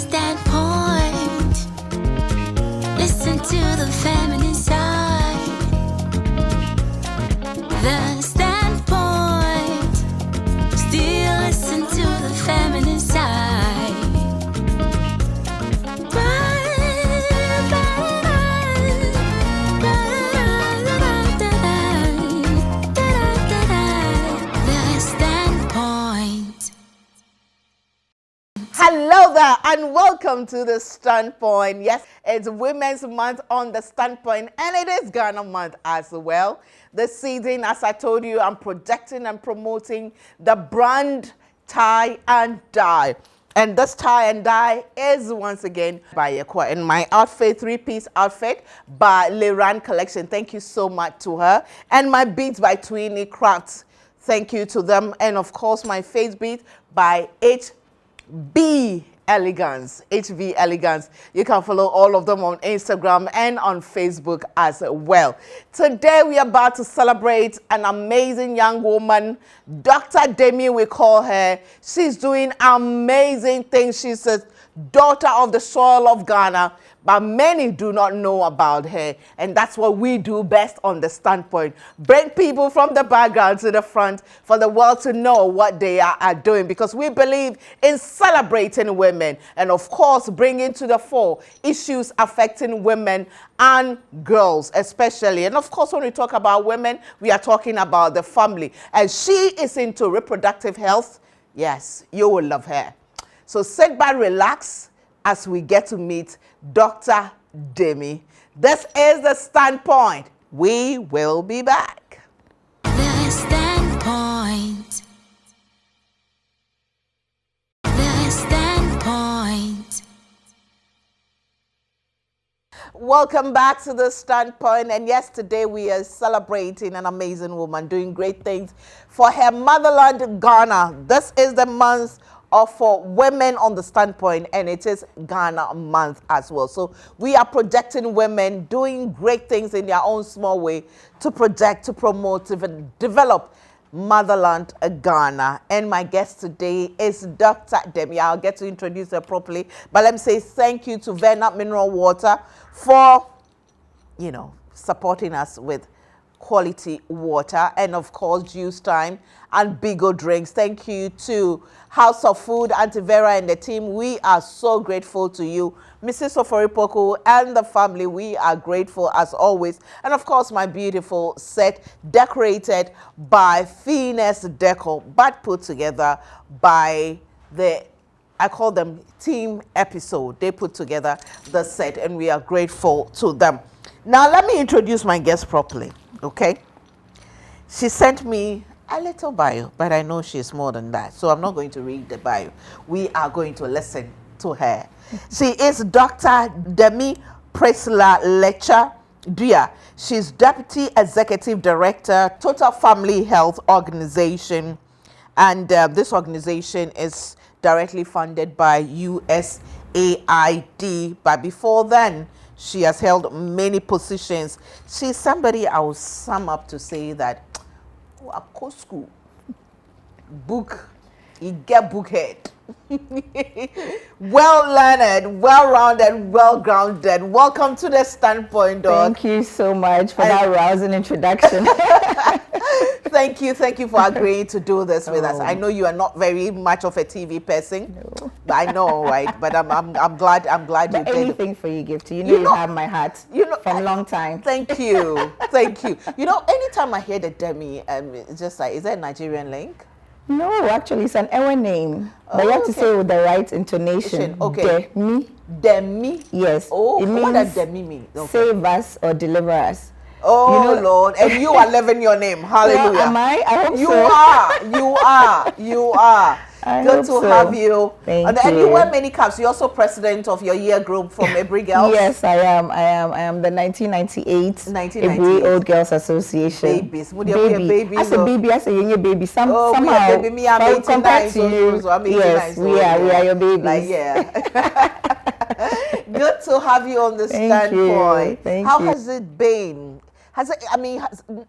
standpoint. Listen to the feminine side. The standpoint. Still listen to the feminine side. Hello there and welcome to the Standpoint. Yes, it's Women's Month on the Standpoint and it is Ghana Month as well. This season, as I told you, I'm projecting and promoting the brand Tie and Dye. And this tie and dye is once again by Ekwa in my outfit, three-piece outfit by Leran Collection. Thank you so much to her. And my beads by Tweeny Crafts. Thank you to them. And of course, my face bead by HV Elegance. HV Elegance. You can follow all of them on Instagram and on Facebook as well. Today we are about to celebrate an amazing young woman, Dr. Demi, we call her. She's doing amazing things. She's a daughter of the soil of Ghana, but many do not know about her. And that's what we do best on the Standpoint. Bring people from the background to the front for the world to know what they are doing, because we believe in celebrating women and, of course, bringing to the fore issues affecting women and girls especially. And, of course, when we talk about women, we are talking about the family. And she is into reproductive health. Yes, you will love her. So sit back, relax as we get to meet Dr. Demi. This is the Standpoint. We will be back. The Standpoint. The Standpoint. Welcome back to the Standpoint. And yes, today we are celebrating an amazing woman doing great things for her motherland, Ghana. This is the month for women on the Standpoint, and it is Ghana Month as well. So we are projecting women doing great things in their own small way to project, to promote, to develop motherland Ghana. And my guest today is Dr. Demi. I'll get to introduce her properly, but let me say thank you to Vena Mineral Water for, supporting us with quality water, and of course Juice Time and Bigo Drinks. Thank you to House of Food, Auntie Vera and the team. We are so grateful to you, Mrs. Oforipoku and the family. We are grateful as always. And of course, my beautiful set decorated by Finesse Deco, but put together by I call them Team Episode. They put together the set and we are grateful to them. Now let me introduce my guest properly. Okay, she sent me a little bio, but I know she's more than that, so I'm not going to read the bio. We are going to listen to her. She is Dr. Demi Priscilla Letsa Duah. She's Deputy Executive Director, Total Family Health Organization, and this organization is directly funded by USAID. But before then, she has held many positions. She's somebody I will sum up to say that, school, book, you get book head. Well learned, well rounded, well grounded. Welcome to the Standpoint, dog. Thank you so much for that rousing introduction. Thank you for agreeing to do this with us. I know you are not very much of a TV person, but I know, right? But I'm glad you did. Anything for you, Gifty. You have my heart. From a long time. Thank you. Anytime I hear the Demi, it's just like, is that a Nigerian link? No, actually, it's an Ewe name. But you have to say it with the right intonation. Okay. Demi? Yes. Oh, it means what does Demi mean? Okay. Save us or deliver us. Oh, Lord. And you are living your name. Hallelujah. Well, am I? I hope so. You are. Good to have you. Thank you. And you wear many caps. You're also president of your year group from Every Girls. Yes, I am. I am the 1998 Every Old Girls Association. Babies. Baby. As a baby, as a young baby. Somehow. Baby, me, I'm 89, compared to you. So I'm 89, yes, so we are your babies. Like, yeah. Good to have you on the Standpoint. Thank you. How has it been?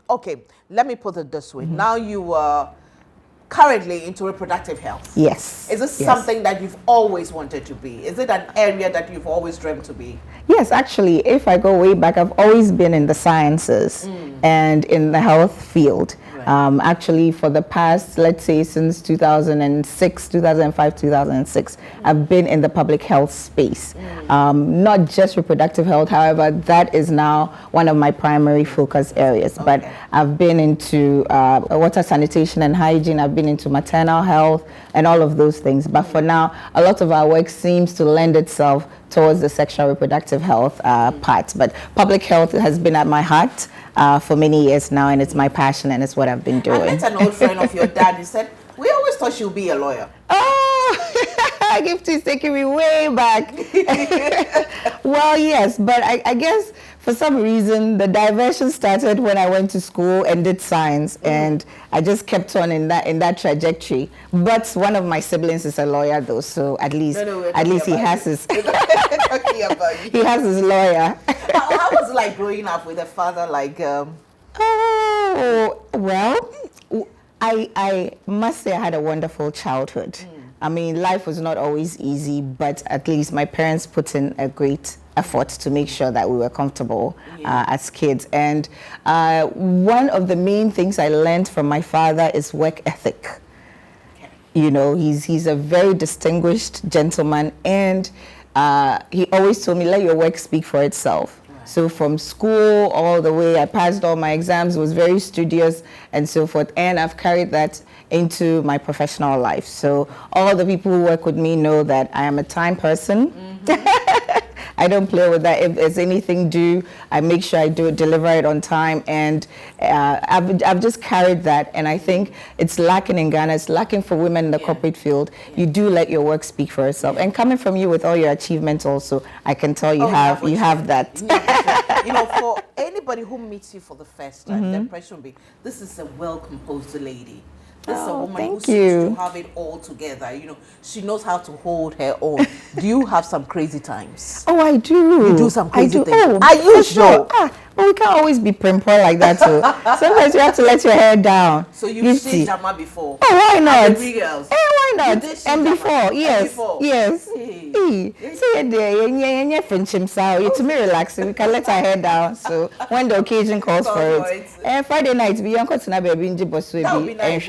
Okay, let me put it this way. Now you are currently into reproductive health. Yes. Is this something that you've always wanted to be? Is it an area that you've always dreamt to be? Yes, actually, if I go way back, I've always been in the sciences and in the health field. Right. Actually, for the past, let's say, since 2006, 2005, 2006, I've been in the public health space. Not just reproductive health, however, that is now one of my primary focus areas. Okay. But I've been into water sanitation and hygiene. I've been into maternal health and all of those things. But for now, a lot of our work seems to lend itself towards the sexual reproductive health part. But public health has been at my heart for many years now, and it's my passion, and it's what I've been doing. I met an old friend of your dad. He said, we always thought she'll be a lawyer. Oh, Gifty is taking me way back. Well, yes, but I guess for some reason the diversion started when I went to school and did science, and I just kept on in that trajectory. But one of my siblings is a lawyer, though, so at least he has his he has his lawyer. How was it like growing up with a father like? Oh, well, I must say I had a wonderful childhood. I mean, life was not always easy, but at least my parents put in a great effort to make sure that we were comfortable as kids. And one of the main things I learned from my father is work ethic. You know, he's a very distinguished gentleman, and he always told me, let your work speak for itself. So from school all the way, I passed all my exams, was very studious and so forth. And I've carried that into my professional life. So all the people who work with me know that I am a time person. I don't play with that. If there's anything due, I make sure I deliver it on time. And I've just carried that. And I think it's lacking in Ghana. It's lacking for women in the corporate field. You do let your work speak for itself. And coming from you with all your achievements also, I can tell you have that. You know, for anybody who meets you for the first time, the impression will be, this is a well-composed lady. This is a woman who seems to have it all together. You know, she knows how to hold her own. Do you have some crazy times? Oh, I do. You do some crazy things. Oh, are you sure? But we can't always be prim-poor like that too. Sometimes you have to let your hair down. So you've seen Jama before? Oh, why not? Girls. Why not? And before, yes. Yes. So to me relaxing. We can let our hair down. So when the occasion calls for it. And Friday night, we uncle to baby in Jibosu. That would be nice.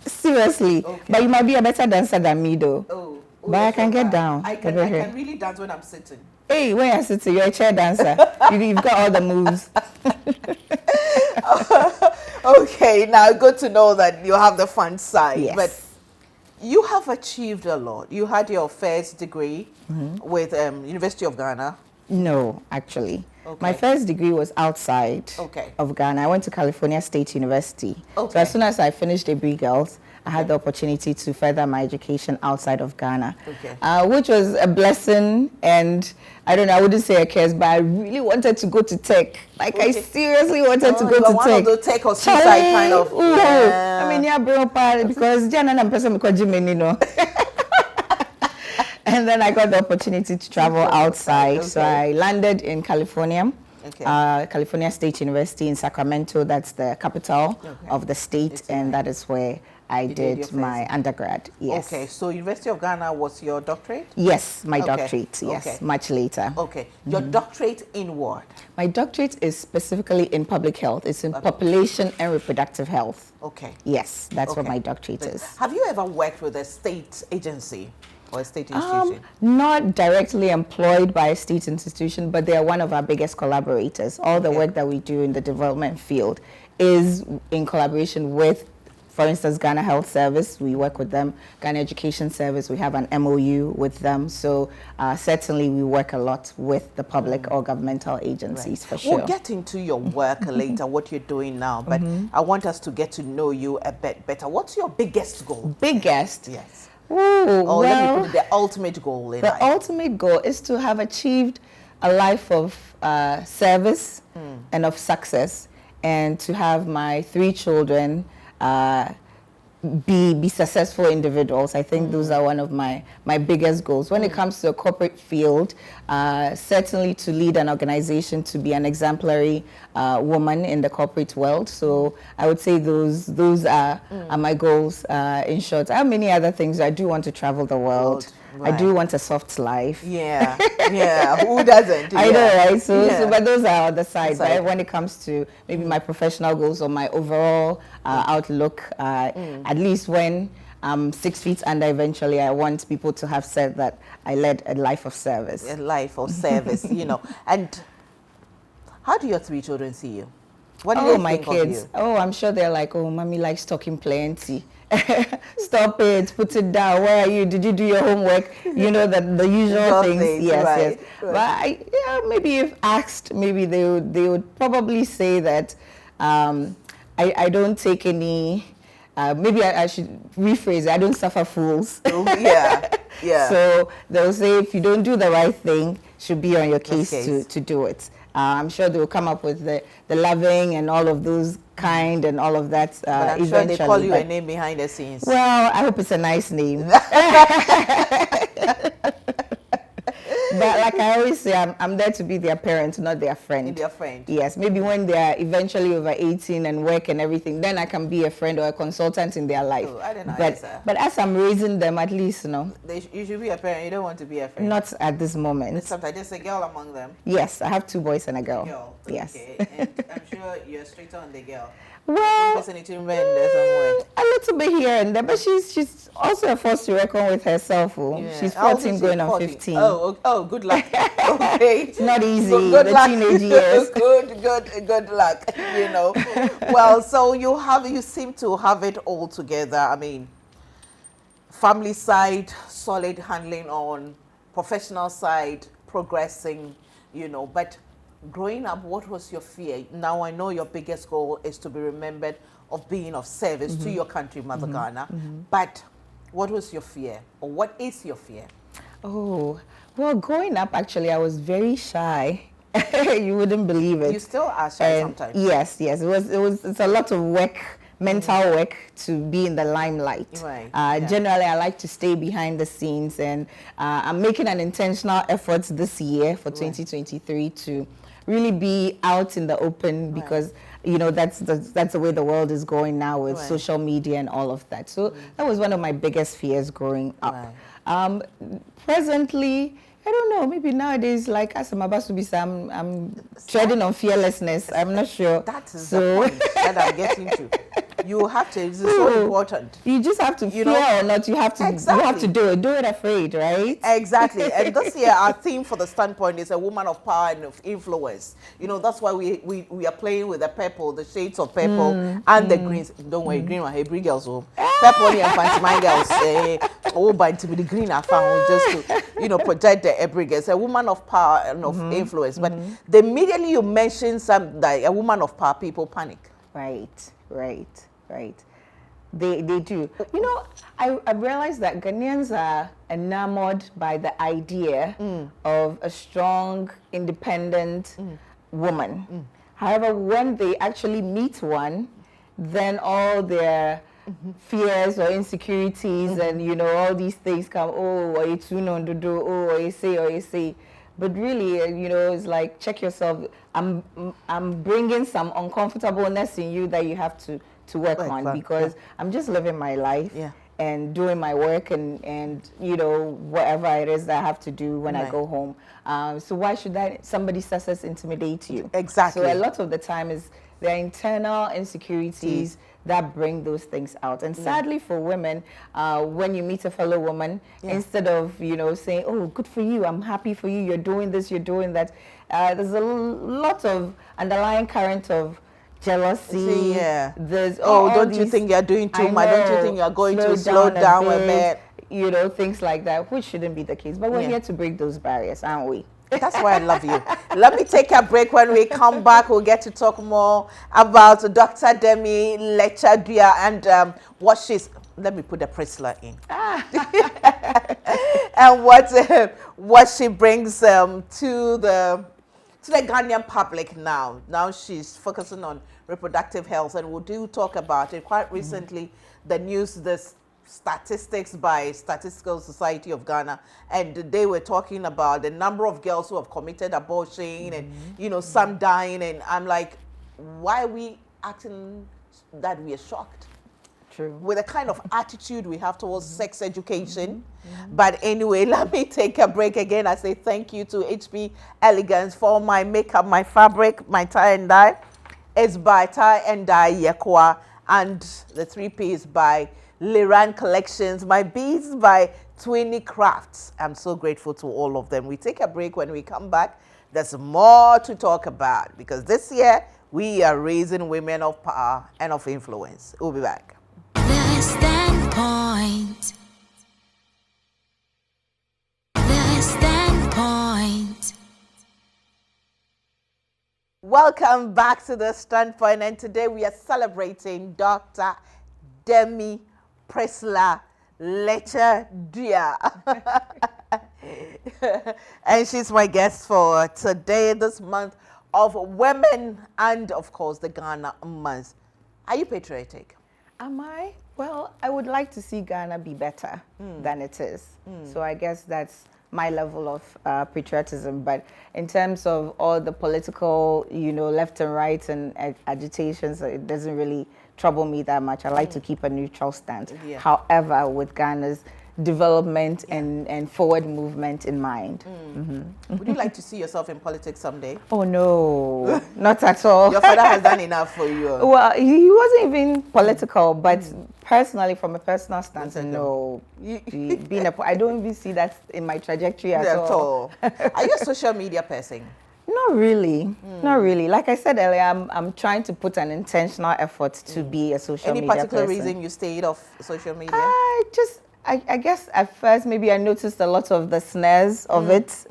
Seriously. Okay. But you might be a better dancer than me though. Oh, but I can get down. I can really dance when I'm sitting. Hey, when you're sitting, you're a chair dancer. You've got all the moves. Okay, now good to know that you have the fun side. Yes. But you have achieved a lot. You had your first degree with University of Ghana. No, actually. Okay. My first degree was outside of Ghana. I went to California State University. Okay. So as soon as I finished Degree Girls, I had the opportunity to further my education outside of Ghana, which was a blessing. And I don't know, I wouldn't say a curse, but I really wanted to go to tech. Like, I seriously wanted to go to one tech. Of the tech or suicide kind of. I mean, yeah, bro, because Jana and person because Jimmy, you know. And then I got the opportunity to travel outside. So I landed in California, California State University in Sacramento. That's the capital of the state, and that is where I did my undergrad. Yes. Okay, so University of Ghana was your doctorate? Yes, my doctorate. Yes, much later. Okay, your doctorate in what? My doctorate is specifically in public health. It's in population and reproductive health. Okay. Yes, that's what my doctorate is. Have you ever worked with a state agency or a state institution? Not directly employed by a state institution, but they are one of our biggest collaborators. All the work that we do in the development field is in collaboration with, for instance, Ghana Health Service. We work with them. Ghana Education Service, we have an MOU with them. So certainly we work a lot with the public or governmental agencies for sure. We'll get into your work later, what you're doing now, but I want us to get to know you a bit better. What's your biggest goal? Biggest? Yes. Ooh, let me put it, the ultimate goal in life. The ultimate goal is to have achieved a life of service and of success, and to have my 3 children be successful individuals. I think those are one of my biggest goals. When it comes to the corporate field, certainly to lead an organization, to be an exemplary woman in the corporate world. So I would say those are my goals. In short, I have many other things. I do want to travel the world. Right. I do want a soft life. Yeah, yeah. Who doesn't? Yeah. I know, right? So, but those are the sides, right? When it comes to maybe my professional goals or my overall outlook, at least when I'm 6 feet under, eventually, I want people to have said that I led a life of service. A life of service, you know. And how do your 3 children see you? What do they my think kids. of you? Oh, I'm sure they're like, oh, mommy likes talking plenty. Stop it, put it down. Where are you? Did you do your homework? You know, the usual things. Yes, right, yes. Right. But maybe if asked, maybe they would probably say that I don't take any. Maybe I should rephrase it. I don't suffer fools. Yeah, yeah. So they'll say if you don't do the right thing, should be on your case. To do it. I'm sure they will come up with the loving and all of those kind and all of that. But I'm sure they call you a name behind the scenes. Well, I hope it's a nice name. But like I always say, I'm there to be their parent, not their friend. Their friend. Yes, maybe when they are eventually over 18 and work and everything, then I can be a friend or a consultant in their life. Oh, I don't know. But as I'm raising them, at least, you should be a parent. You don't want to be a friend. Not at this moment. Sometimes there's a girl among them. Yes, I have 2 boys and a girl. Yes. Okay. And I'm sure you're straighter on the girl. Well, a little bit here and there, but she's also a force to reckon with herself. Yeah. She's 14 going on 15. Oh, good luck. Okay. It's not easy. Good luck. Teenage years. good luck. You know. Well, so you seem to have it all together. I mean, family side, solid handling on, professional side, progressing, you know, but growing up, what was your fear? Now I know your biggest goal is to be remembered of being of service to your country, Mother Ghana. But what was your fear, or what is your fear? Oh, well, growing up, actually, I was very shy. You wouldn't believe it. You still are shy sometimes. Yes. It's a lot of work, mental work to be in the limelight. Right. Generally, I like to stay behind the scenes, and I'm making an intentional effort this year for 2023 to really be out in the open, because you know that's the way the world is going now with social media and all of that. So that was one of my biggest fears growing up. Presently, I don't know, maybe nowadays, like as I'm about to be I'm treading on fearlessness. I'm not sure. That is the point that I'm getting to. You have to, it's so important. You just have to fear or not, you have to do it. Do it afraid, right? Exactly. And this year, our theme for the standpoint is a woman of power and of influence. You know, that's why we are playing with the purple, the shades of purple and the greens. Don't worry, green one, hey, bring girls home. Purple and fancy my girls, by to be the green I found just to, you know, project the every girl. It's a woman of power and of influence. But the immediately you mention some, like a woman of power, people panic. Right. They do. You know, I realized that Ghanaians are enamored by the idea of a strong, independent woman. However, when they actually meet one, then all their fears or insecurities and, you know, all these things come, or you too no do, or you say. But really, you know, it's like, check yourself. I'm bringing some uncomfortableness in you that you have to work on, because I'm just living my life and doing my work and you know, whatever it is that I have to do when I go home. So why should somebody's success intimidate you? Exactly. So a lot of the time is their internal insecurities that bring those things out. And sadly for women, when you meet a fellow woman, instead of, you know, saying, oh, good for you, I'm happy for you, you're doing this, you're doing that, there's a lot of underlying current of jealousy. There's don't you think you're doing too much? Don't you think you're going to slow down a bit? You know, things like that, which shouldn't be the case. But we're here to break those barriers, aren't we? That's why I love you. Let me take a break. When we come back, we'll get to talk more about Dr. Demi, Letsa, Duah, and what she's... Let me put the Priscilla in. And what she brings to to the Ghanaian public now. Now she's focusing on reproductive health, and we do talk about it. Quite recently, the news, this statistics by Statistical Society of Ghana, and they were talking about the number of girls who have committed abortion and, you know, some dying. And I'm like, why are we acting that we are shocked? True. With the kind of attitude we have towards sex education. But anyway, let me take a break again. I say thank you to HP Elegance for my makeup, my fabric, my tie and dye. It's by Tie and Dye Yekwa, and the 3P is by Liran Collections. My beads by Twinny Crafts. I'm so grateful to all of them. We take a break. When we come back, there's more to talk about, because this year we are raising women of power and of influence. We'll be back. The Standpoint. The Standpoint. Welcome back to the Standpoint, and today we are celebrating Dr. Demi, Priscilla, Letsa, Duah. And she's my guest for today, this month of women, and of course the Ghana month. Are you patriotic? Am I? Well, I would like to see Ghana be better than it is. So I guess that's my level of patriotism. But in terms of all the political, you know, left and right and agitations, it doesn't really trouble me that much. I like to keep a neutral stance. Yeah. However, with Ghana's development and forward movement in mind. Would you like to see yourself in politics someday? Oh no, not at all. Your father has done enough for you. Well, he wasn't even political, but personally, from a personal stance, no. I don't even see that in my trajectory at all. Are you a social media person? Not really, not really. Like I said earlier, I'm trying to put an intentional effort to be a social media person. Any particular reason you stayed off social media? I guess at first maybe I noticed a lot of the snares of it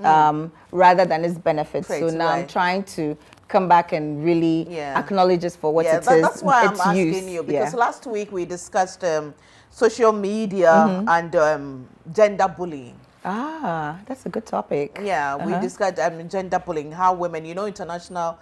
rather than its benefits. So now I'm trying to come back and really acknowledge it for what it is. That's why I'm asking you, because last week we discussed social media and gender bullying. Ah, that's a good topic. Yeah, we discussed gender bullying, how women, you know, International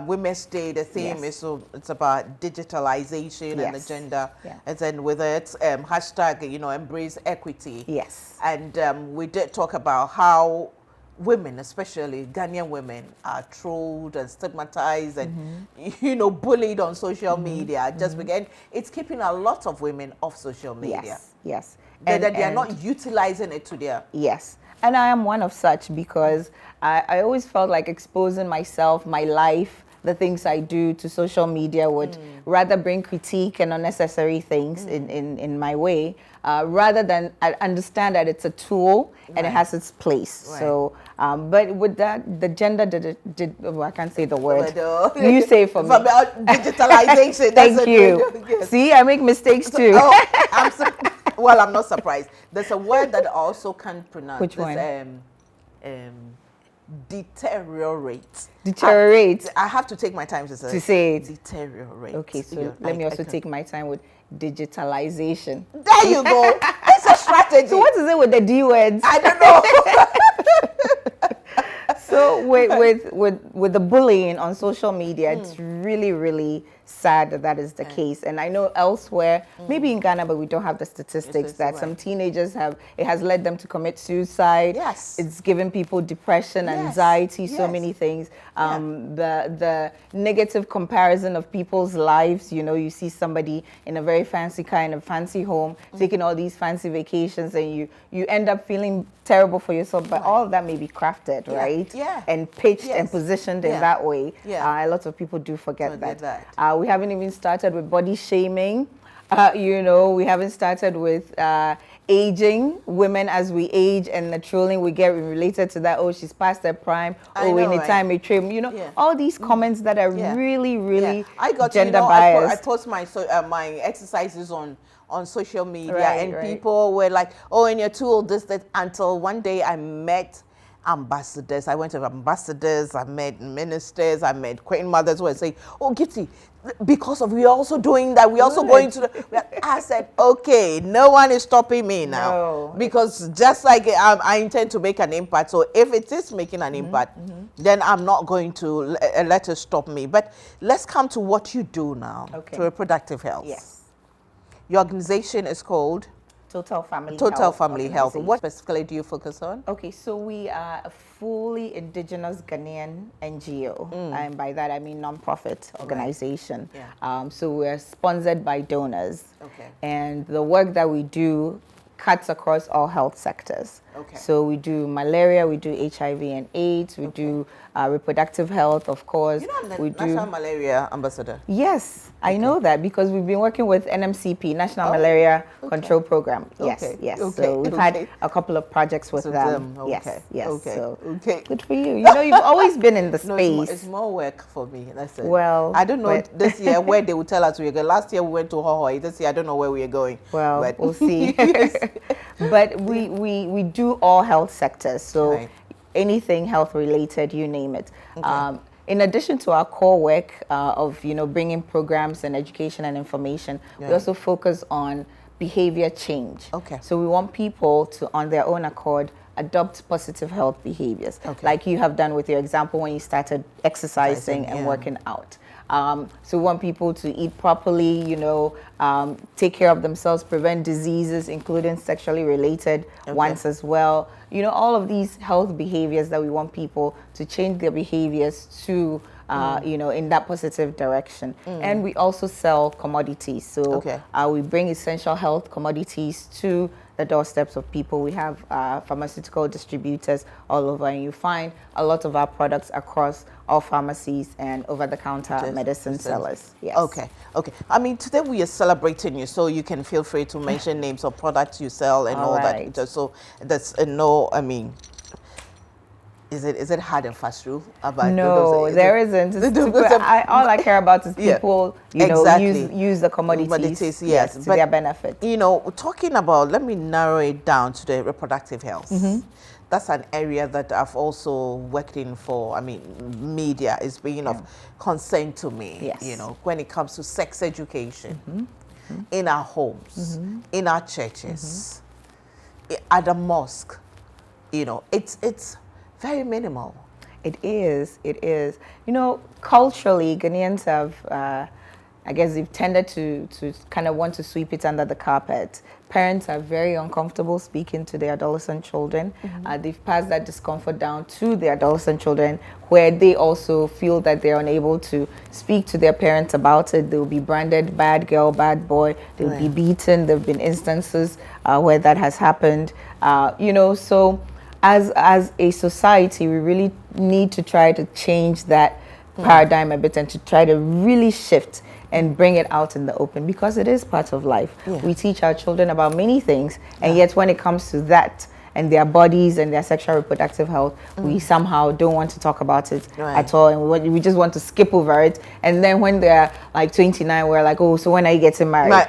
Women's Day, the theme is, so it's about digitalization and the gender. And then with it, hashtag, you know, embrace equity. Yes. And we did talk about how women, especially Ghanaian women, are trolled and stigmatized and, you know, bullied on social media. Just again, it's keeping a lot of women off social media. Yes. And they are not utilizing it to their... Yes. And I am one of such, because I always felt like exposing myself, my life, the things I do to social media would rather bring critique and unnecessary things in my way, rather than I understand that it's a tool and it has its place. So, but with that, the gender I can't say the word. You say it for me. About digitalization. Thank you. See, I make mistakes too. Well, I'm not surprised. There's a word that I also can't pronounce. Which one? Deteriorate. Deteriorate. I have to take my time to say it. Deteriorate. Okay, so let me also take my time with digitalization. There you go. It's a strategy. So what is it with the D words? I don't know. So with the bullying on social media, it's really, really sad that is the case. And I know elsewhere, maybe in Ghana, but we don't have the statistics that some teenagers it has led them to commit suicide. Yes. It's given people depression, anxiety, so many things. The negative comparison of people's lives. You know, you see somebody in a very fancy car, in a fancy home, taking all these fancy vacations, and you end up feeling terrible for yourself. But all of that may be crafted, right? Yeah. And pitched and positioned in that way. A lot of people do forget that. We haven't even started with body shaming. You know, we haven't started with aging, women as we age, and the trolling we get related to that. Oh, she's past her prime. Anytime a trim. You know, all these comments that are really, really gender biased. I post my my exercises on social media, and people were like, "Oh, and you're too old." This, that. Until one day I met ambassadors. I went to ambassadors, I met ministers, I met queen mothers who were saying, oh, Gifty, because of we're also doing that, we're also going to the, I said, okay, no one is stopping me now. No. Because just like I intend to make an impact, so if it is making an impact, then I'm not going to let it stop me. But let's come to what you do now, to reproductive health. Yes. Your organization is called? Total Family Health. What specifically do you focus on? Okay, so we are a fully indigenous Ghanaian NGO, and by that I mean non-profit organization. Yeah. So we're sponsored by donors, Okay. and the work that we do cuts across all health sectors. Okay. So we do malaria, we do HIV and AIDS, we do reproductive health, of course. You know, I'm the we National do. Malaria Ambassador. Yes, I know that because we've been working with NMCP, National Malaria Control Program. Yes, Okay. yes. Okay. So we've had a couple of projects with them. Okay. Yes, yes. Okay. So Okay. good for you. You know, you've always been in the No, space. it's more work for me. That's it. Well, I don't know but- this year where they will tell us we're going. Last year we went to Hawaii. This year I don't know where we are going. Well, but we'll see. But we do all health sectors. So Right. anything health related, you name it. In addition to our core work of bringing programs and education and information, we Yeah. also focus on behavior change. Okay. So we want people to, on their own accord, adopt positive health behaviors, Okay. like you have done with your example when you started exercising and yeah. working out. So we want people to eat properly, take care of themselves, prevent diseases, including sexually related ones as well. All of these health behaviors that we want people to change their behaviors to, in that positive direction. And we also sell commodities. So we bring essential health commodities to the doorsteps of people. We have pharmaceutical distributors all over, and you find a lot of our products across all pharmacies and over-the-counter medicine sellers. Yes. Okay. I mean, today we are celebrating you, so you can feel free to mention names of products you sell and all right. that. So that's Is it hard and fast rule about? No, there isn't. All I care about is people, use the commodities yes, to but, their benefit. Talking about, let me narrow it down to the reproductive health. That's an area that I've also worked in for. Media is being of concern to me. Yes. When it comes to sex education in our homes, in our churches, at the mosque, it's very minimal. It is. Culturally, Ghanaians have, I guess they've tended to kind of want to sweep it under the carpet. Parents are very uncomfortable speaking to their adolescent children. They've passed that discomfort down to their adolescent children, where they also feel that they're unable to speak to their parents about it. They'll be branded bad girl, bad boy. They'll be beaten. There have been instances where that has happened. So as a society, we really need to try to change that paradigm a bit and to try to really shift and bring it out in the open, because it is part of life. We teach our children about many things, and yet when it comes to that and their bodies and their sexual reproductive health, we somehow don't want to talk about it at all, and we just want to skip over it. And then when they're like 29, we're like, oh, so when are you getting married?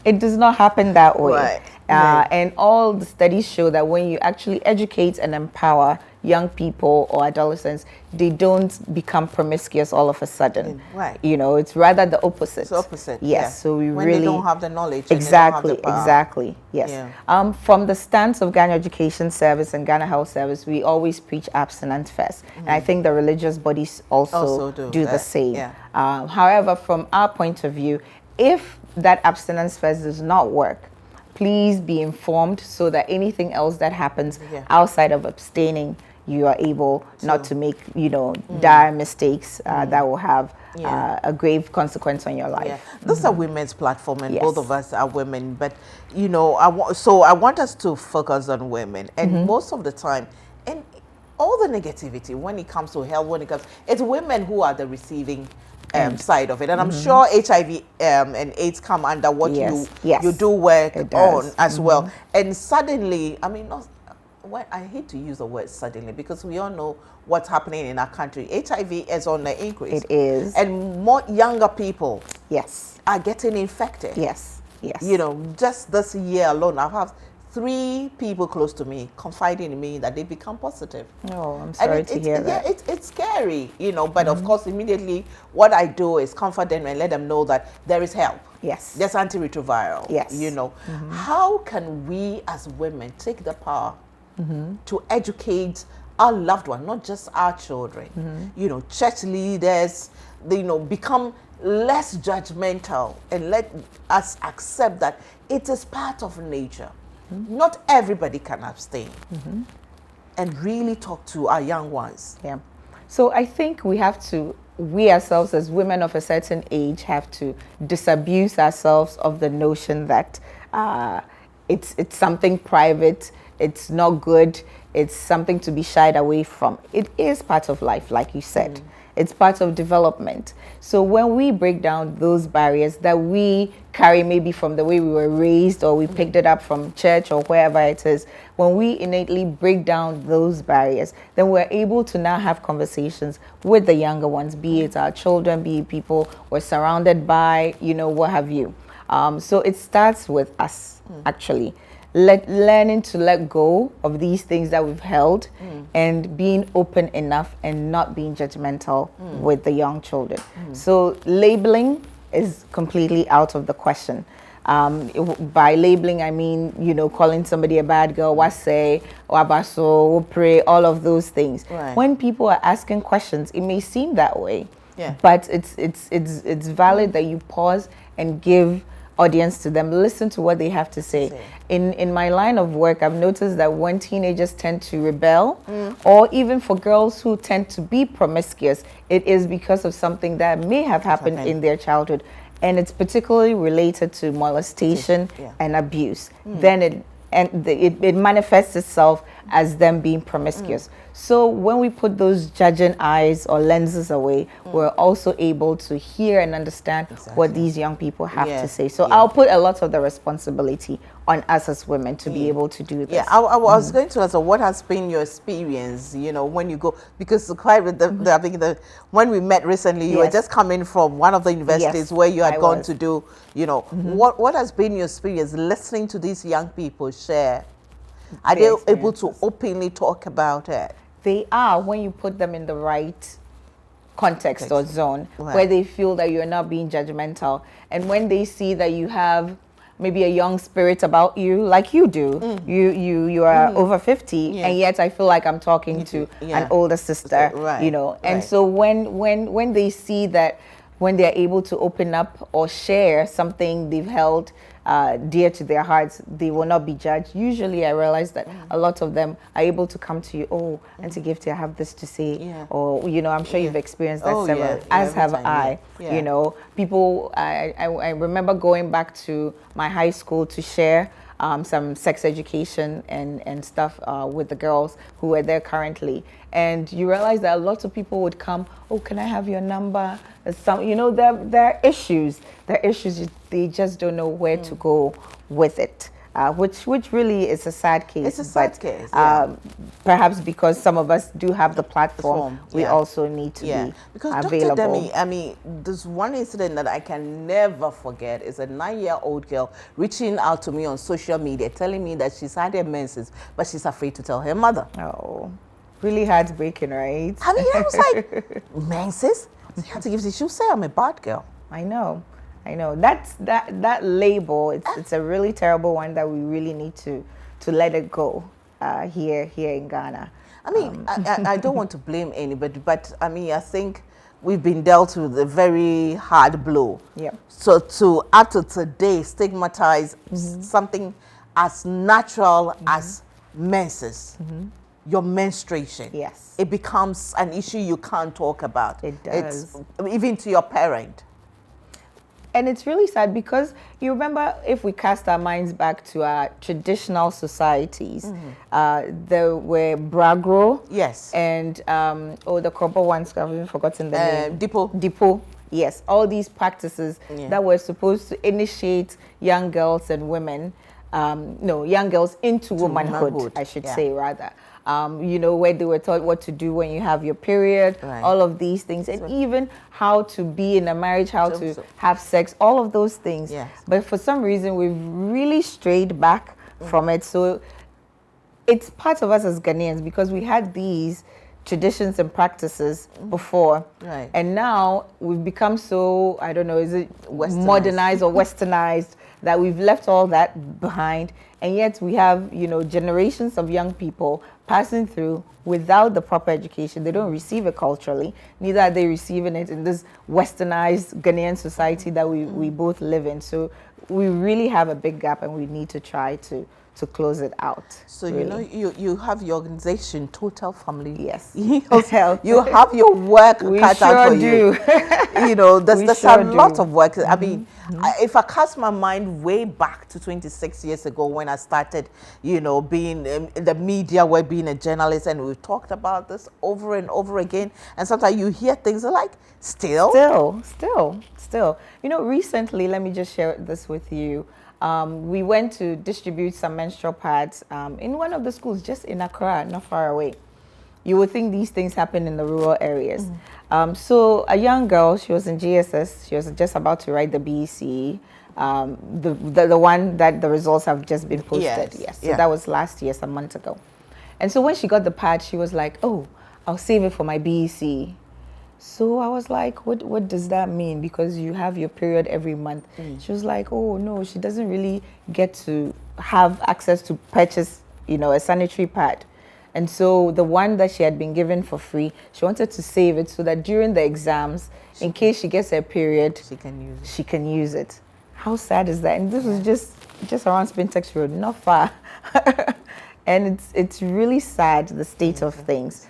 It does not happen that way. And all the studies show that when you actually educate and empower young people or adolescents, they don't become promiscuous all of a sudden. It's rather the opposite. It's opposite. Yes. So we when really they don't have the knowledge. Exactly. Yes. From the stance of Ghana Education Service and Ghana Health Service, we always preach abstinence first. And I think the religious bodies also do the same. However, from our point of view, if that abstinence first does not work, please be informed so that anything else that happens outside of abstaining, you are able not to make, dire mistakes that will have a grave consequence on your life. This is a women's platform, and both of us are women. But I want us to focus on women, and most of the time, and all the negativity when it comes to health, it's women who are the receiving side of it, and I'm sure HIV and AIDS come under what you do work on as well. And suddenly, I hate to use the word suddenly, because we all know what's happening in our country. HIV is on the increase. It is, and more younger people are getting infected. Yes. Just this year alone, I've had 3 people close to me confiding in me that they become positive. Oh, I'm sorry to hear that. Yeah, it's scary, you know, but of course, immediately what I do is comfort them and let them know that there is help. Yes. There's antiretroviral, Yes. you know. How can we as women take the power to educate our loved one, not just our children, you know, church leaders, they, you know, become less judgmental and let us accept that it is part of nature. Not everybody can abstain. And really talk to our young ones. Yeah. So I think we ourselves as women of a certain age have to disabuse ourselves of the notion that it's something private, it's not good, it's something to be shied away from. It is part of life, like you said. It's part of development. So when we break down those barriers that we carry maybe from the way we were raised or we picked it up from church or wherever it is, when we innately break down those barriers, then we're able to now have conversations with the younger ones, be it our children, be it people we're surrounded by, you know, what have you. So it starts with us, actually. Learning to let go of these things that we've held and being open enough and not being judgmental with the young children. So labeling is completely out of the question. By labeling, I mean, you know, calling somebody a bad girl, wase, wabaso, pray, all of those things. Right. When people are asking questions, it may seem that way, Yeah. but it's valid that you pause and give audience to them, listen to what they have to say. In my line of work, I've noticed that when teenagers tend to rebel, or even for girls who tend to be promiscuous, it is because of something that may have happened in their childhood, and it's particularly related to molestation and abuse. Then it manifests itself as them being promiscuous. So when we put those judging eyes or lenses away, we're also able to hear and understand what these young people have to say. So I'll put a lot of the responsibility on us as women to be able to do this. Yeah, I was going to ask, what has been your experience, you know, when you go, because quite with I think when we met recently, you were just coming from one of the universities where you had gone to do, you know, what has been your experience listening to these young people share? Are they able to openly talk about it? They are, when you put them in the right context or zone, where they feel that you're not being judgmental, and when they see that you have maybe a young spirit about you, like you do. You are over 50, and yet I feel like I'm talking to an older sister, you know. And so when they see that, when they're able to open up or share something they've held dear to their hearts, they will not be judged. Usually I realize that a lot of them are able to come to you, oh, Auntie Gifty, I have this to say, or, you know, I'm sure you've experienced that several, as have I, you know. People, I remember going back to my high school to share some sex education and stuff with the girls who were there currently. And you realize that a lot of people would come, oh, can I have your number? Some, you know, there are issues. They just don't know where to go with it, which really is a sad case. It's a sad case, perhaps because some of us do have the platform, we also need to be because available. Dr. Demi, I mean, there's one incident that I can never forget. Is a 9-year-old girl reaching out to me on social media, telling me that she's had her menses, but she's afraid to tell her mother. Oh, really heartbreaking, right? I mean, I was like, menses? You have to give this. She'll say I'm a bad girl. I know. That label. It's a really terrible one that we really need to let it go here in Ghana. I mean, I don't want to blame anybody, but I mean, I think we've been dealt with a very hard blow. Yeah. So to up to today stigmatize something as natural as menses. Your menstruation. Yes. It becomes an issue you can't talk about. It does. Even to your parent. And it's really sad because you remember, if we cast our minds back to our traditional societies, there were bragro. Yes. And the copper ones, I've even forgotten the name. Depot. Yes. All these practices that were supposed to initiate young girls and women, young girls into womanhood, I should say rather. You know, where they were taught what to do when you have your period, all of these things, and even how to be in a marriage, how to have sex, all of those things. Yes. But for some reason, we've really strayed back from it. So it's part of us as Ghanaians because we had these traditions and practices before. Right. And now we've become so, I don't know, is it Westernized. modernized or westernized that we've left all that behind. And yet we have, generations of young people passing through without the proper education. They don't receive it culturally, neither are they receiving it in this westernized Ghanaian society that we both live in. So we really have a big gap and we need to try to close it out. So really. you have your organization, Total Family. Yes. Health. You have your work We cut sure out for do. There's sure a lot do. of work. I mean, if I cast my mind way back to 26 years ago when I started, being in the media, where being a journalist, and we've talked about this over and over again. And sometimes you hear things like, still. Recently, let me just share this with you. We went to distribute some menstrual pads in one of the schools just in Accra, not far away. You would think these things happen in the rural areas. So a young girl, she was in GSS, she was just about to write the BEC, the one that the results have just been posted. Yes. So that was last year, some months ago. And so when she got the pad, she was like, oh, I'll save it for my BEC. So I was like, what does that mean? Because you have your period every month. She was like, oh, no, she doesn't really get to have access to purchase, a sanitary pad. And so the one that she had been given for free, she wanted to save it so that during the exams, in case she gets her period, she can use it. How sad is that? And this was just around Spintex Road, not far. And it's really sad, the state of things,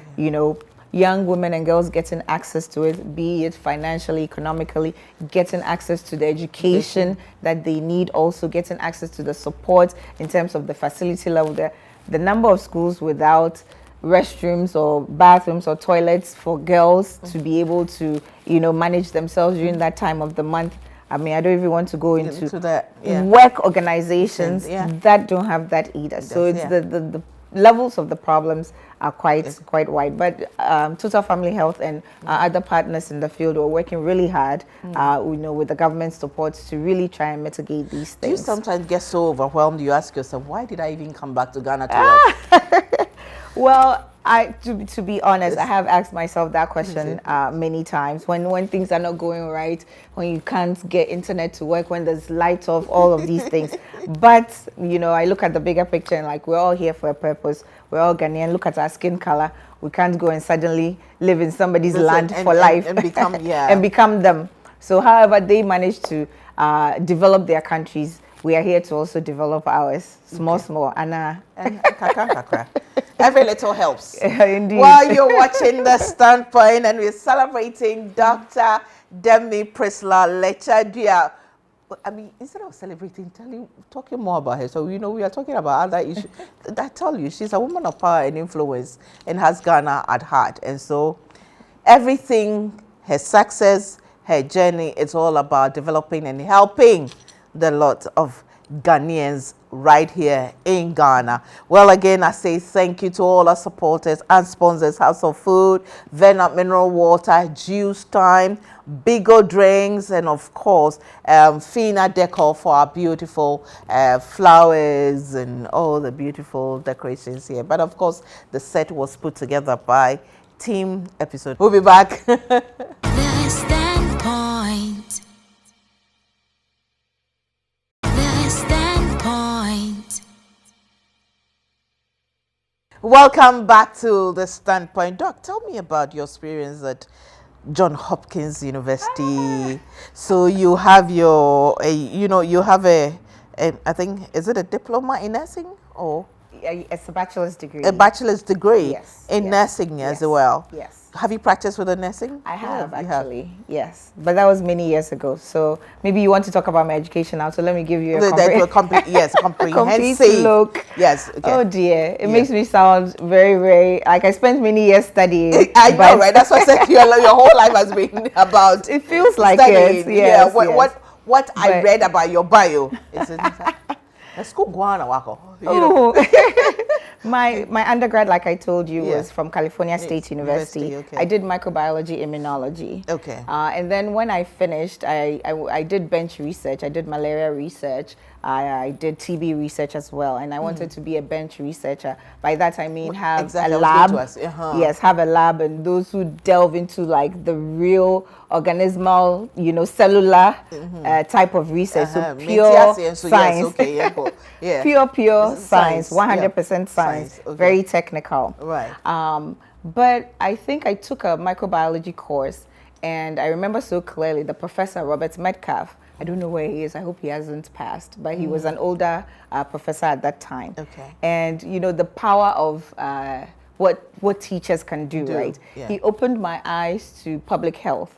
young women and girls getting access to it, be it financially, economically, getting access to the education that they need, also getting access to the support in terms of the facility level. The number of schools without restrooms or bathrooms or toilets for girls to be able to, manage themselves during that time of the month. I mean, I don't even want to go into work organizations that don't have that either. So it's the levels of the problems are quite wide, but Total Family Health and other partners in the field are working really hard, with the government support to really try and mitigate these things. Do you sometimes get so overwhelmed you ask yourself, why did I even come back to Ghana to work? Well, to be honest, I have asked myself that question many times. When things are not going right, when you can't get internet to work, when there's light off, all of these things. But, I look at the bigger picture and we're all here for a purpose. We're all Ghanaian. Look at our skin color. We can't go and suddenly live in somebody's land for life and become, and become them. So however they manage to develop their countries, we are here to also develop ours. Small, Anna. And kakra. Every little helps. Indeed. While you're watching The Standpoint, and we're celebrating Dr. Demi, Priscilla, Letsa, Duah. I mean, instead of celebrating, talking more about her. So, we are talking about other issues. I tell you, she's a woman of power and influence and has Ghana at heart. And so everything, her success, her journey, it's all about developing and helping the lot of Ghanaians right here in Ghana. Well, again, I say thank you to all our supporters and sponsors: House of Food, Venom Mineral Water, Juice Time, Bigo Drinks, and of course, Fina Decor for our beautiful flowers and all the beautiful decorations here. But of course, the set was put together by Team Episode. We'll be back. The Standpoint. The Standpoint. Welcome back to The Standpoint. Doc, tell me about your experience at Johns Hopkins University. So you have I think, is it a diploma in nursing or? It's a bachelor's degree. A bachelor's degree in yes, nursing as well. Yes. Have you practiced with the nursing? I have actually, yes. But that was many years ago. So maybe you want to talk about my education now. So let me give you a comprehensive look. Yes. Okay. Oh dear, it makes me sound very, very like I spent many years studying. I know, right? That's what I said. Your whole life has been about. It feels like studying. it. Yes, What I read about your bio is it? School guana wako. My undergrad, like I told you, Yeah. was from California State University. Okay. I did microbiology, immunology. Okay. And then when I finished, I did bench research. I did malaria research. I did TB research as well. And I wanted to be a bench researcher. By that I mean have Exactly, a I was lab. going to ask. Yes, have a lab, and those who delve into like the real organismal, cellular type of research. So pure science. Yes, okay, yeah. Pure science, Science, 100% science, okay. very technical. Right. But I think I took a microbiology course, and I remember so clearly the professor, Robert Metcalf. I don't know where he is. I hope he hasn't passed, but he was an older professor at that time. Okay. And the power of what teachers can do, right? Yeah. He opened my eyes to public health.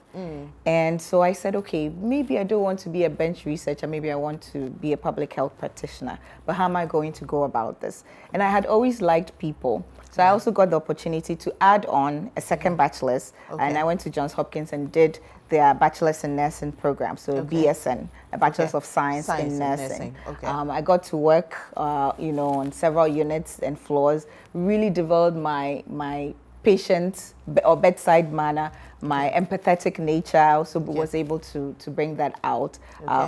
And so I said, okay, maybe I don't want to be a bench researcher. Maybe I want to be a public health practitioner. But how am I going to go about this? And I had always liked people. So I also got the opportunity to add on a second bachelor's. And I went to Johns Hopkins and did their bachelor's in nursing program. So BSN, a bachelor's of science in nursing. Okay. I got to work, on several units and floors, really developed my patient or bedside manner, my empathetic nature. I also was able to bring that out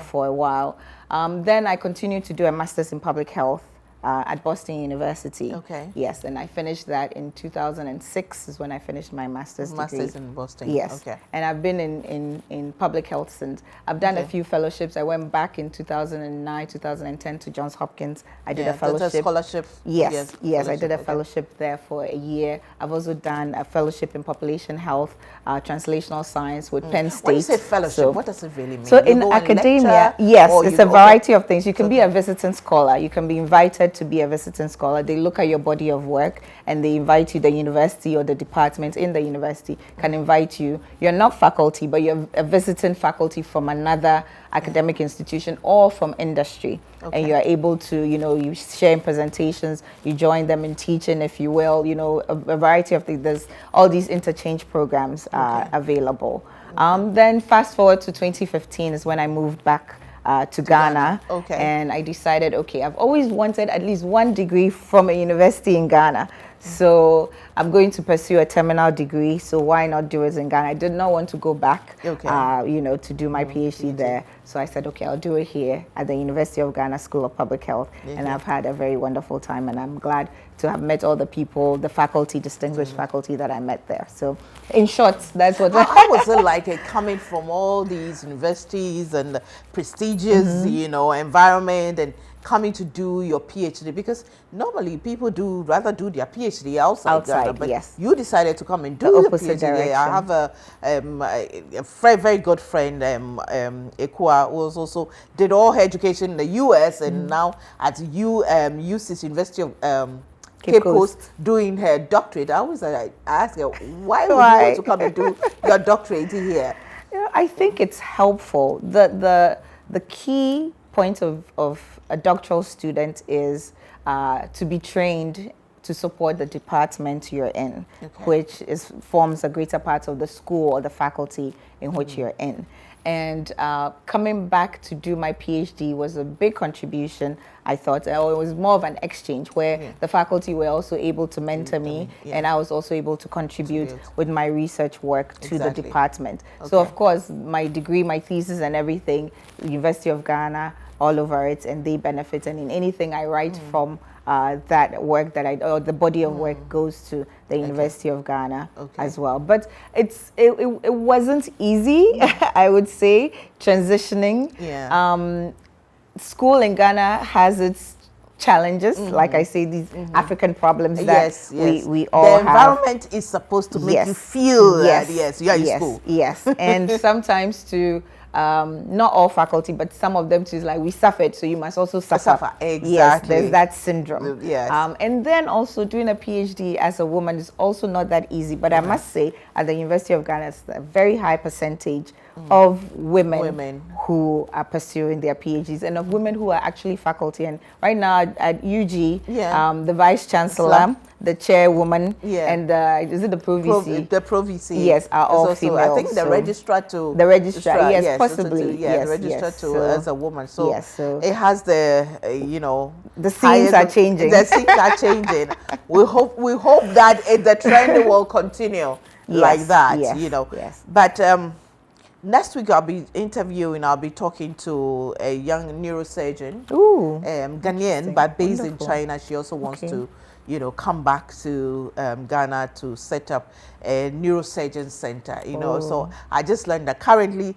for a while. Then I continued to do a master's in public health at Boston University. Okay. Yes, and I finished that in 2006 is when I finished my master's degree. Master's in Boston. Yes. Okay. And I've been in public health since. I've done a few fellowships. I went back in 2009, 2010 to Johns Hopkins. I did a fellowship. That's a scholarship. Yes, I did a fellowship. fellowship there for a year. I've also done a fellowship in population health, translational science with Penn State. When you say fellowship, what does it really mean? So You in go and academia, lecture, yes, or it's you a go- variety of things. You can be a visiting scholar. You can be invited to be a visiting scholar. They look at your body of work and they invite you. The university or the department in the university can invite you. You're not faculty, but you're a visiting faculty from another academic institution or from industry. And you're able to, you share in presentations, you join them in teaching, if you will, a variety of things. There's all these interchange programs available. Then fast forward to 2015 is when I moved back to Ghana. Okay. And I decided, okay, I've always wanted at least one degree from a university in Ghana. So I'm going to pursue a terminal degree. So why not do it in Ghana? I did not want to go back, to do my PhD there. So I said, okay, I'll do it here at the University of Ghana School of Public Health. And I've had a very wonderful time. And I'm glad to have met all the people, the faculty, distinguished faculty that I met there. So in short, that's what. How was it like coming from all these universities and the prestigious, environment and coming to do your PhD? Because normally people rather do their PhD outside Ghana, but you decided to come and do your PhD there. I have a very, very good friend, Ekua, who also did all her education in the US and now at UC's University of Cape Coast doing her doctorate. I always ask her, why would you want to come and do your doctorate here? I think it's helpful. The key point of a doctoral student is to be trained to support the department you're in, which forms a greater part of the school or the faculty in which you're in. And coming back to do my PhD was a big contribution, I thought. It was more of an exchange where the faculty were also able to mentor me, and I was also able to contribute with my research work to the department. So of course, my degree, my thesis and everything, University of Ghana, all over it, and they benefit. And in anything I write from that work or the body of work goes to the University of Ghana as well. But it wasn't easy, I would say, transitioning. School in Ghana has its challenges, like I say, these African problems that we all have. The environment is supposed to make you feel that, you are in school. Yes, and sometimes not all faculty, but some of them too is like, we suffered, so you must also suffer. Exactly. Yes, there's that syndrome. Yes. And then also doing a PhD as a woman is also not that easy. But I must say, at the University of Ghana, it's a very high percentage of women who are pursuing their PhDs, and of women who are actually faculty. And right now at UG, the vice chancellor, the chairwoman, and is it the Pro VC? The Pro VC. Yes, are all also, female. I think the registrar too. The registrar, yes, possibly. The registrar too, as a woman. So, so it has the, the scenes are changing. The scenes are changing. We hope that the trend will continue like that, Yes. But next week I'll be talking to a young neurosurgeon, Ghanaian, but based in China. She also wants to, come back to Ghana to set up a neurosurgeon center, So I just learned that currently,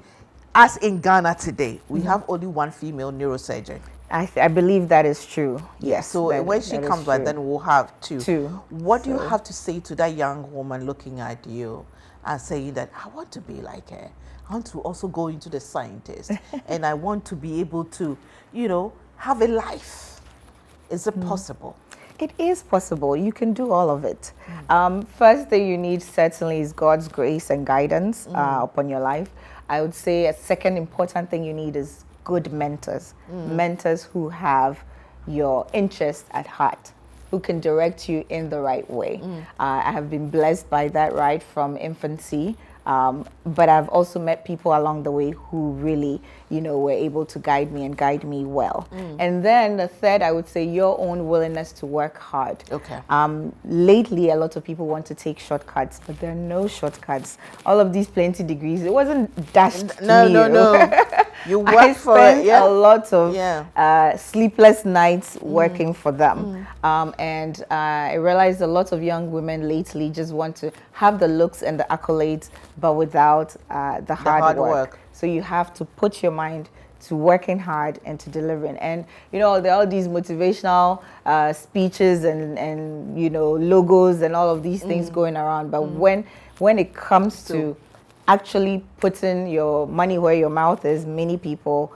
as in Ghana today, we have only one female neurosurgeon. I believe that is true. Yes. So when she comes back, then we'll have two. What do you have to say to that young woman looking at you and saying that I want to be like her? I want to also go into the scientist and I want to be able to, have a life. Is it possible? It is possible. You can do all of it. First thing you need certainly is God's grace and guidance upon your life. I would say a second important thing you need is good mentors. Mentors who have your interest at heart, who can direct you in the right way. I have been blessed by that right from infancy. But I've also met people along the way who really, were able to guide me well. And then the third, I would say your own willingness to work hard. Okay. Lately, a lot of people want to take shortcuts, but there are no shortcuts. All of these plenty degrees, it wasn't dashed to me. No. You work for it. A lot of sleepless nights working for them. And I realized a lot of young women lately just want to have the looks and the accolades, but without the hard work. So you have to put your mind to working hard and to delivering. And, there are all these motivational speeches and logos and all of these things going around. But when it comes to actually putting your money where your mouth is, many people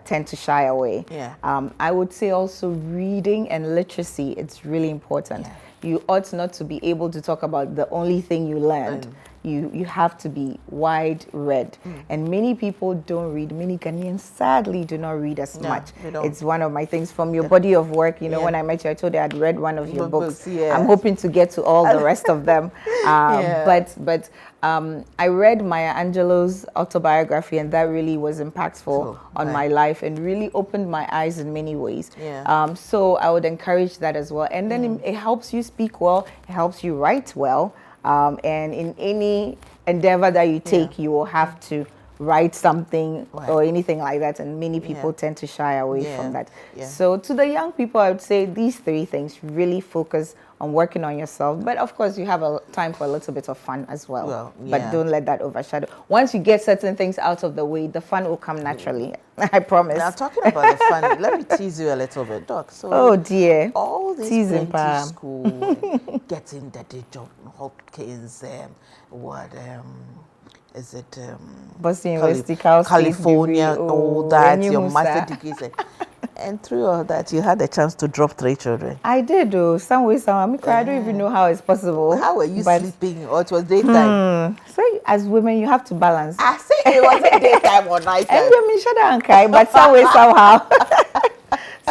tend to shy away. I would say also reading and literacy, it's really important. You ought not to be able to talk about the only thing you learned. You have to be wide read. And many people don't read. Many Ghanaians sadly do not read as much. It's one of my things from your body of work. When I met you, I told you I'd read one of your books. I'm hoping to get to all the rest of them. But I read Maya Angelou's autobiography, and that really was impactful on my life and really opened my eyes in many ways. So I would encourage that as well. And then it helps you speak well, it helps you write well. And in any endeavor that you take, you will have to write something or anything like that, and many people tend to shy away from that. So to the young people, I would say these three things: really focus on working on yourself, but of course you have a time for a little bit of fun as well. But don't let that overshadow. Once you get certain things out of the way, the fun will come naturally. I promise. Now, talking about the fun, let me tease you a little bit, Doc. So, oh dear, all these teasing plenty school, getting the day job, Hopkins, is it Boston University, California, all that, your master degrees. And through all that, you had a chance to drop 3 children. I did, though. Some way, I don't even know how it's possible. How were you sleeping? Or it was daytime? So, as women, you have to balance. I say it wasn't daytime or nighttime. But some way, somehow.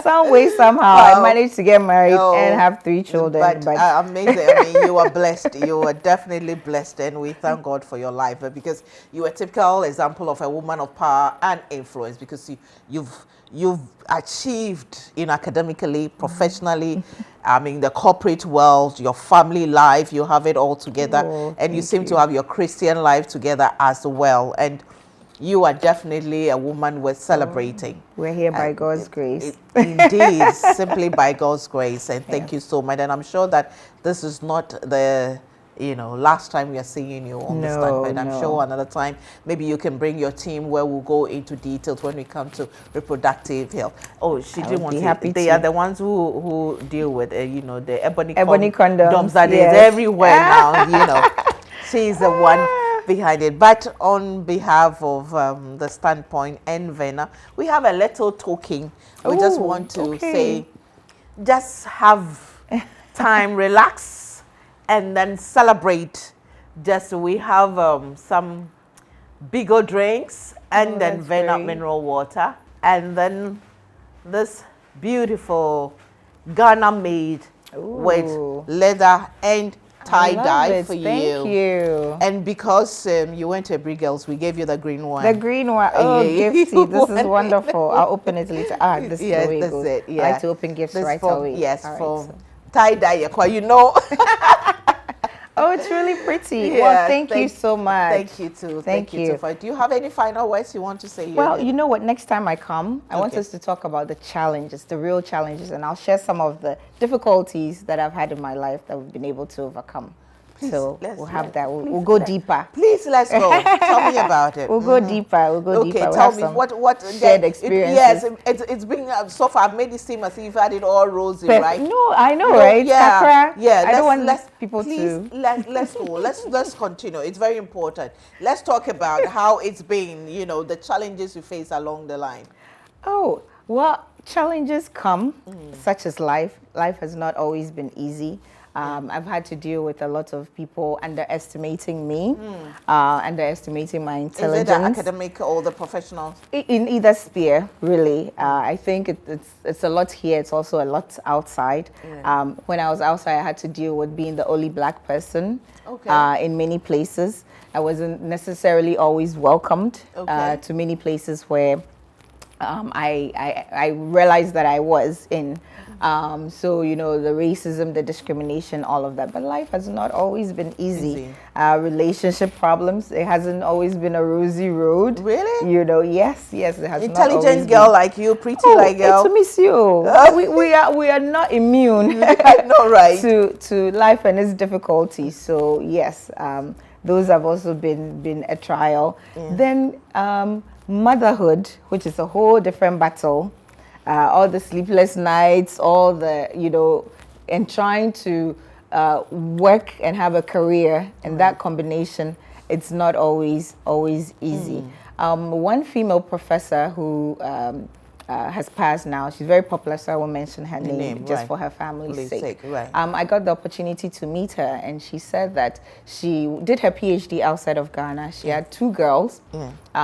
Some way, somehow, I managed to get married and have 3 children. But amazing. I mean, you were blessed. You were definitely blessed, and we thank God for your life, because you are a typical example of a woman of power and influence, because you've achieved, academically, professionally, the corporate world, your family life, you have it all together, and you seem to have your Christian life together as well. And you are definitely a woman worth celebrating. We're here by God's grace. Indeed, simply by God's grace. And thank you so much. And I'm sure that this is not the last time we are seeing you on the stand, but I'm sure another time maybe you can bring your team where we'll go into details when we come to reproductive health. Oh, she didn't want to. They are the ones who deal with the ebony condoms that is everywhere now. She's the one behind it. But on behalf of the Standpoint and Vena, we have a little talking. We just want to say, just have time, relax, and then celebrate. We have some bigger drinks and then that's Vena great. mineral water, and then this beautiful Ghana made with Ooh. leather and I love tie-dye it. for Thank you. And because you went to Brig Girls, we gave you the green one. The green one. Oh, Yeah. Gifty. This is wonderful. I'll open it later. Ah, this is Yes, the way it that's goes. it. Yeah. I like to open gifts This right from, away. Yes, All right, from so- tie-dye, you know. Oh, it's really pretty. Yeah, Well, thank you so much. Thank you too. Thank you. Too. Do you have any final words you want to say? Well, you know what? Next time I come, I want Okay. us to talk about the challenges, the real challenges, and I'll share some of the difficulties that I've had in my life that we've been able to overcome. So we'll have that. We'll go deeper. Please, let's go. Tell me about it. We'll go deeper. We'll go deeper. Okay, We'll tell have me some what shared experiences. It's been so far. I've made it seem as if you've had it all rosy, But right? no, I know, No, right? Yeah, Kakra, yeah. I don't want people please, to. let's go. Let's continue. It's very important. Let's talk about how it's been. The challenges you face along the line. Oh, well, challenges come, such as life. Life has not always been easy. I've had to deal with a lot of people underestimating me, underestimating my Is it intelligence. the academic or the professional? In either sphere, really. I think it's a lot here. It's also a lot outside. Yeah. When I was outside, I had to deal with being the only black person in many places. I wasn't necessarily always welcomed to many places where I realized that I was in. So, the racism, the discrimination, all of that. But life has not always been easy. Relationship problems, it hasn't always been a rosy road. Really? Yes, it has not always Intelligent girl like you, pretty like girl. To miss you. we are not immune I know, right? to life and its difficulties. So yes, those have also been a trial. Yeah. Then motherhood, which is a whole different battle. All the sleepless nights, all the, and trying to work and have a career, and that combination, it's not always easy. One female professor who has passed now, she's very popular, so I won't mention her name just for her family's sake. Right. I got the opportunity to meet her, and she said that she did her PhD outside of Ghana. She had 2 girls.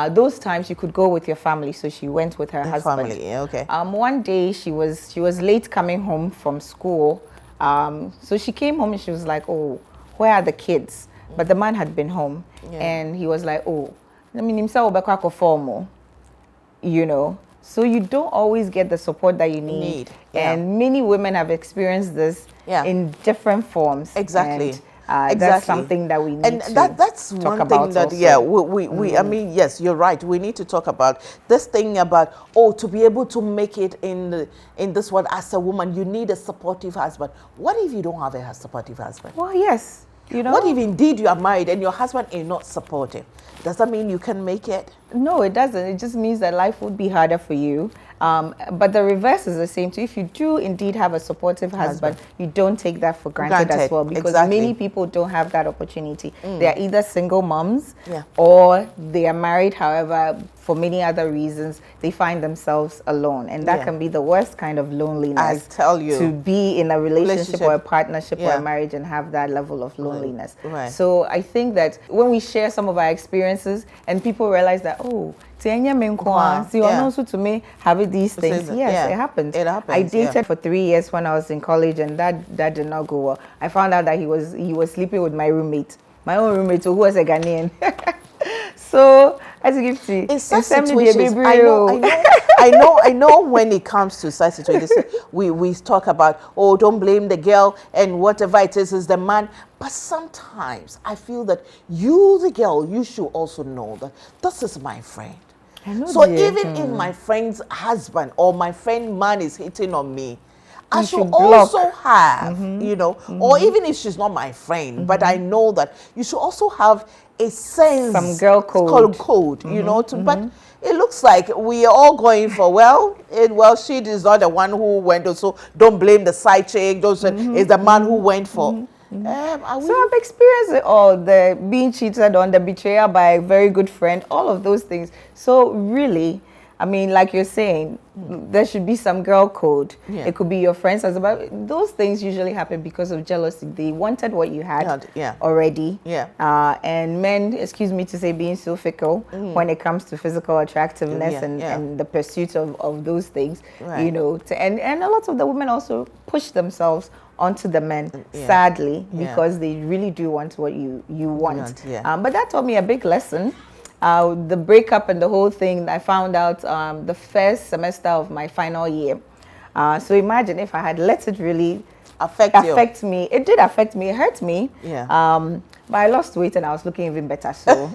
Those times you could go with your family, so she went with her husband. Family, okay. One day she was late coming home from school, so she came home and she was like, "Oh, where are the kids?" But the man had been home, and he was like, "Oh, I mean, So you don't always get the support that you need. And many women have experienced this in different forms. Exactly. And, that's something that we need to that's talk one about thing that also. I mean, yes, you're right. We need to talk about this thing about to be able to make it in this world as a woman, you need a supportive husband. What if you don't have a supportive husband? Well, yes. What if indeed you are married and your husband is not supportive? Does that mean you can make it? No, it doesn't. It just means that life would be harder for you. But the reverse is the same too. If you do indeed have a supportive husband, you don't take that for granted as well, because many people don't have that opportunity. They are either single moms or they are married. However, for many other reasons, they find themselves alone. And that can be the worst kind of loneliness. I tell you. To be in a relationship or a partnership or a marriage and have that level of loneliness. Right. So I think that when we share some of our experiences and people realize that, also to me having these things. Yes, it happens. It happens. I dated for 3 years when I was in college, and that did not go well. I found out that he was sleeping with my roommate, my own roommate, who was a Ghanaian. So as a Gifty, in such situations, I know when it comes to such situations, we talk about, don't blame the girl and whatever it is the man. But sometimes I feel that you, the girl, you should also know that this is my friend. So even if my friend's husband or my friend man is hitting on me, I should also have, or even if she's not my friend, but I know that you should also have a sense, some girl code, but it looks like we are all going for, she is not the one who went, so don't blame the side chick, it's the man who went for. So I've experienced it all, the being cheated on, the betrayal by a very good friend, all of those things. So really, I mean, like you're saying, there should be some girl code. Yeah. It could be your friends as well. Those things usually happen because of jealousy. They wanted what you had already. Yeah. And men, excuse me to say, being so fickle when it comes to physical attractiveness and the pursuit of those things, you know. And a lot of the women also push themselves onto the men, sadly, because they really do want what you want. But that taught me a big lesson. The breakup and the whole thing, I found out the first semester of my final year. So imagine if I had let it really affect me. It did affect me. It hurt me. But I lost weight and I was looking even better. So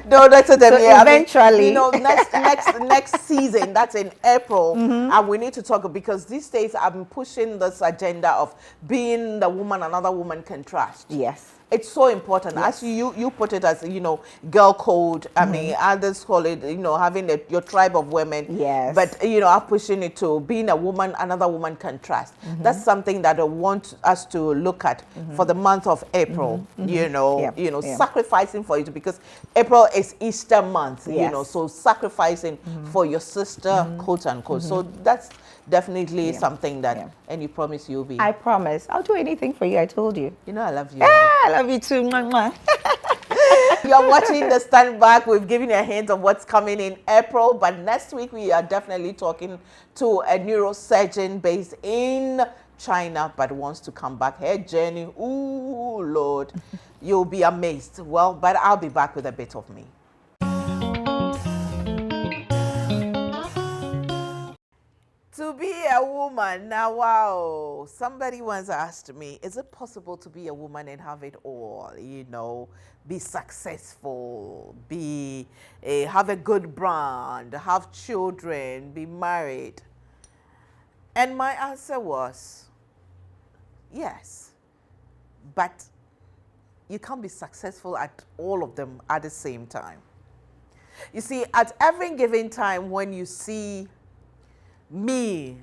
no, that's it. So eventually, you know, next season, that's in April, and we need to talk, because these days I'm pushing this agenda of being the woman another woman can trust. Yes. It's so important. As you put it, as, you know, girl code. I mean, others call it, you know, having your tribe of women. Yes. But, you know, I'm pushing it to being a woman another woman can trust. That's something that I want us to look at for the month of April. You know, sacrificing for it, because April is Easter month. You know, so sacrificing for your sister, quote unquote. So that's definitely something that, and you promise you'll be. I promise. I'll do anything for you. I told you. You know, I love you. I love you too. Mwah, mwah. You're watching the Stand Back. We've given you a hint of what's coming in April, but next week we are definitely talking to a neurosurgeon based in China, but wants to come back. Her journey, ooh, Lord, you'll be amazed. Well, but I'll be back with a bit of me. To be a woman, now, wow, somebody once asked me, is it possible to be a woman and have it all? You know, be successful, have a good brand, have children, be married? And my answer was, yes, but you can't be successful at all of them at the same time. You see, at every given time when you see me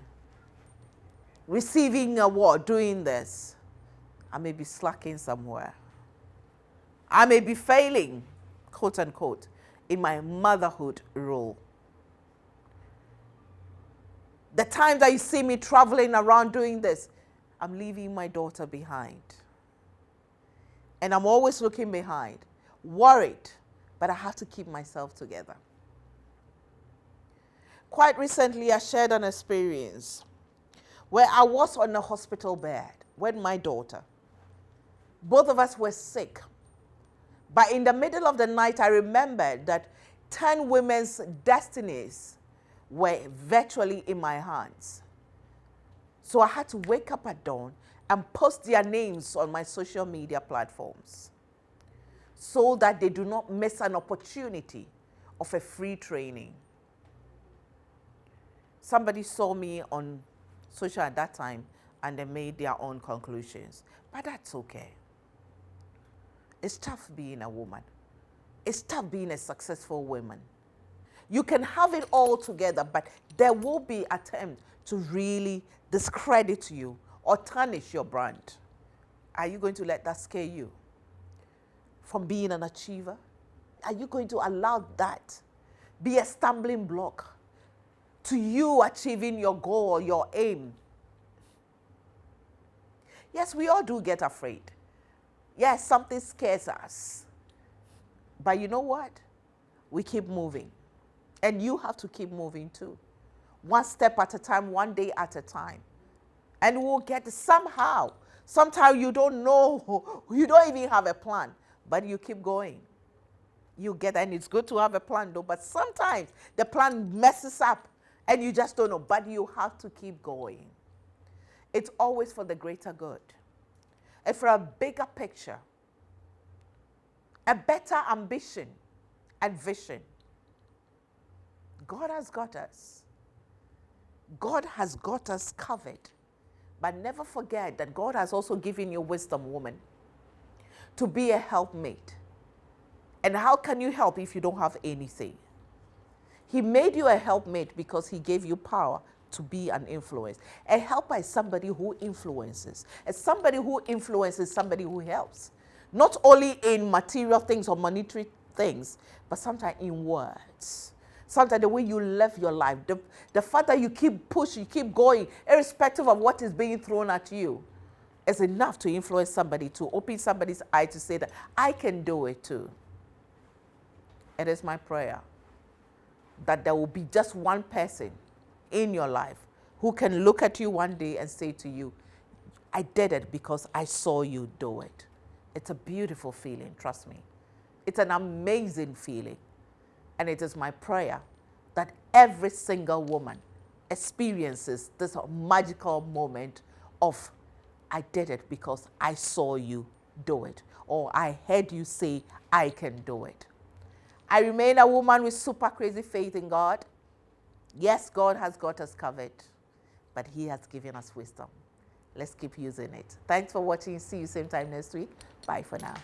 receiving an award, doing this, I may be slacking somewhere. I may be failing, quote unquote, in my motherhood role. The times that you see me traveling around doing this, I'm leaving my daughter behind. And I'm always looking behind, worried, but I have to keep myself together. Quite recently, I shared an experience where I was on a hospital bed with my daughter. Both of us were sick. But in the middle of the night, I remembered that 10 women's destinies were virtually in my hands. So I had to wake up at dawn and post their names on my social media platforms so that they do not miss an opportunity of a free training. Somebody saw me on social at that time and they made their own conclusions. But that's okay. It's tough being a woman. It's tough being a successful woman. You can have it all together, but there will be attempts to really discredit you or tarnish your brand. Are you going to let that scare you from being an achiever? Are you going to allow that be a stumbling block to you achieving your goal, your aim? Yes, we all do get afraid. Yes, something scares us. But you know what? We keep moving. And you have to keep moving too. One step at a time, one day at a time. And we'll get somehow. Sometimes you don't know, you don't even have a plan, but you keep going. You get, and it's good to have a plan though, but sometimes the plan messes up and you just don't know, but you have to keep going. It's always for the greater good. And for a bigger picture, a better ambition and vision. God has got us. God has got us covered. But never forget that God has also given you wisdom, woman, to be a helpmate. And how can you help if you don't have anything? He made you a helpmate because he gave you power to be an influence. A helper is somebody who influences. And somebody who influences somebody who helps. Not only in material things or monetary things, but sometimes in words. Sometimes the way you live your life, the fact that you keep pushing, you keep going, irrespective of what is being thrown at you, is enough to influence somebody, to open somebody's eye to say that I can do it too. It is my prayer that there will be just one person in your life who can look at you one day and say to you, I did it because I saw you do it. It's a beautiful feeling, trust me. It's an amazing feeling. And it is my prayer that every single woman experiences this magical moment of, I did it because I saw you do it, or I heard you say, I can do it. I remain a woman with super crazy faith in God. Yes, God has got us covered, but He has given us wisdom. Let's keep using it. Thanks for watching. See you same time next week. Bye for now.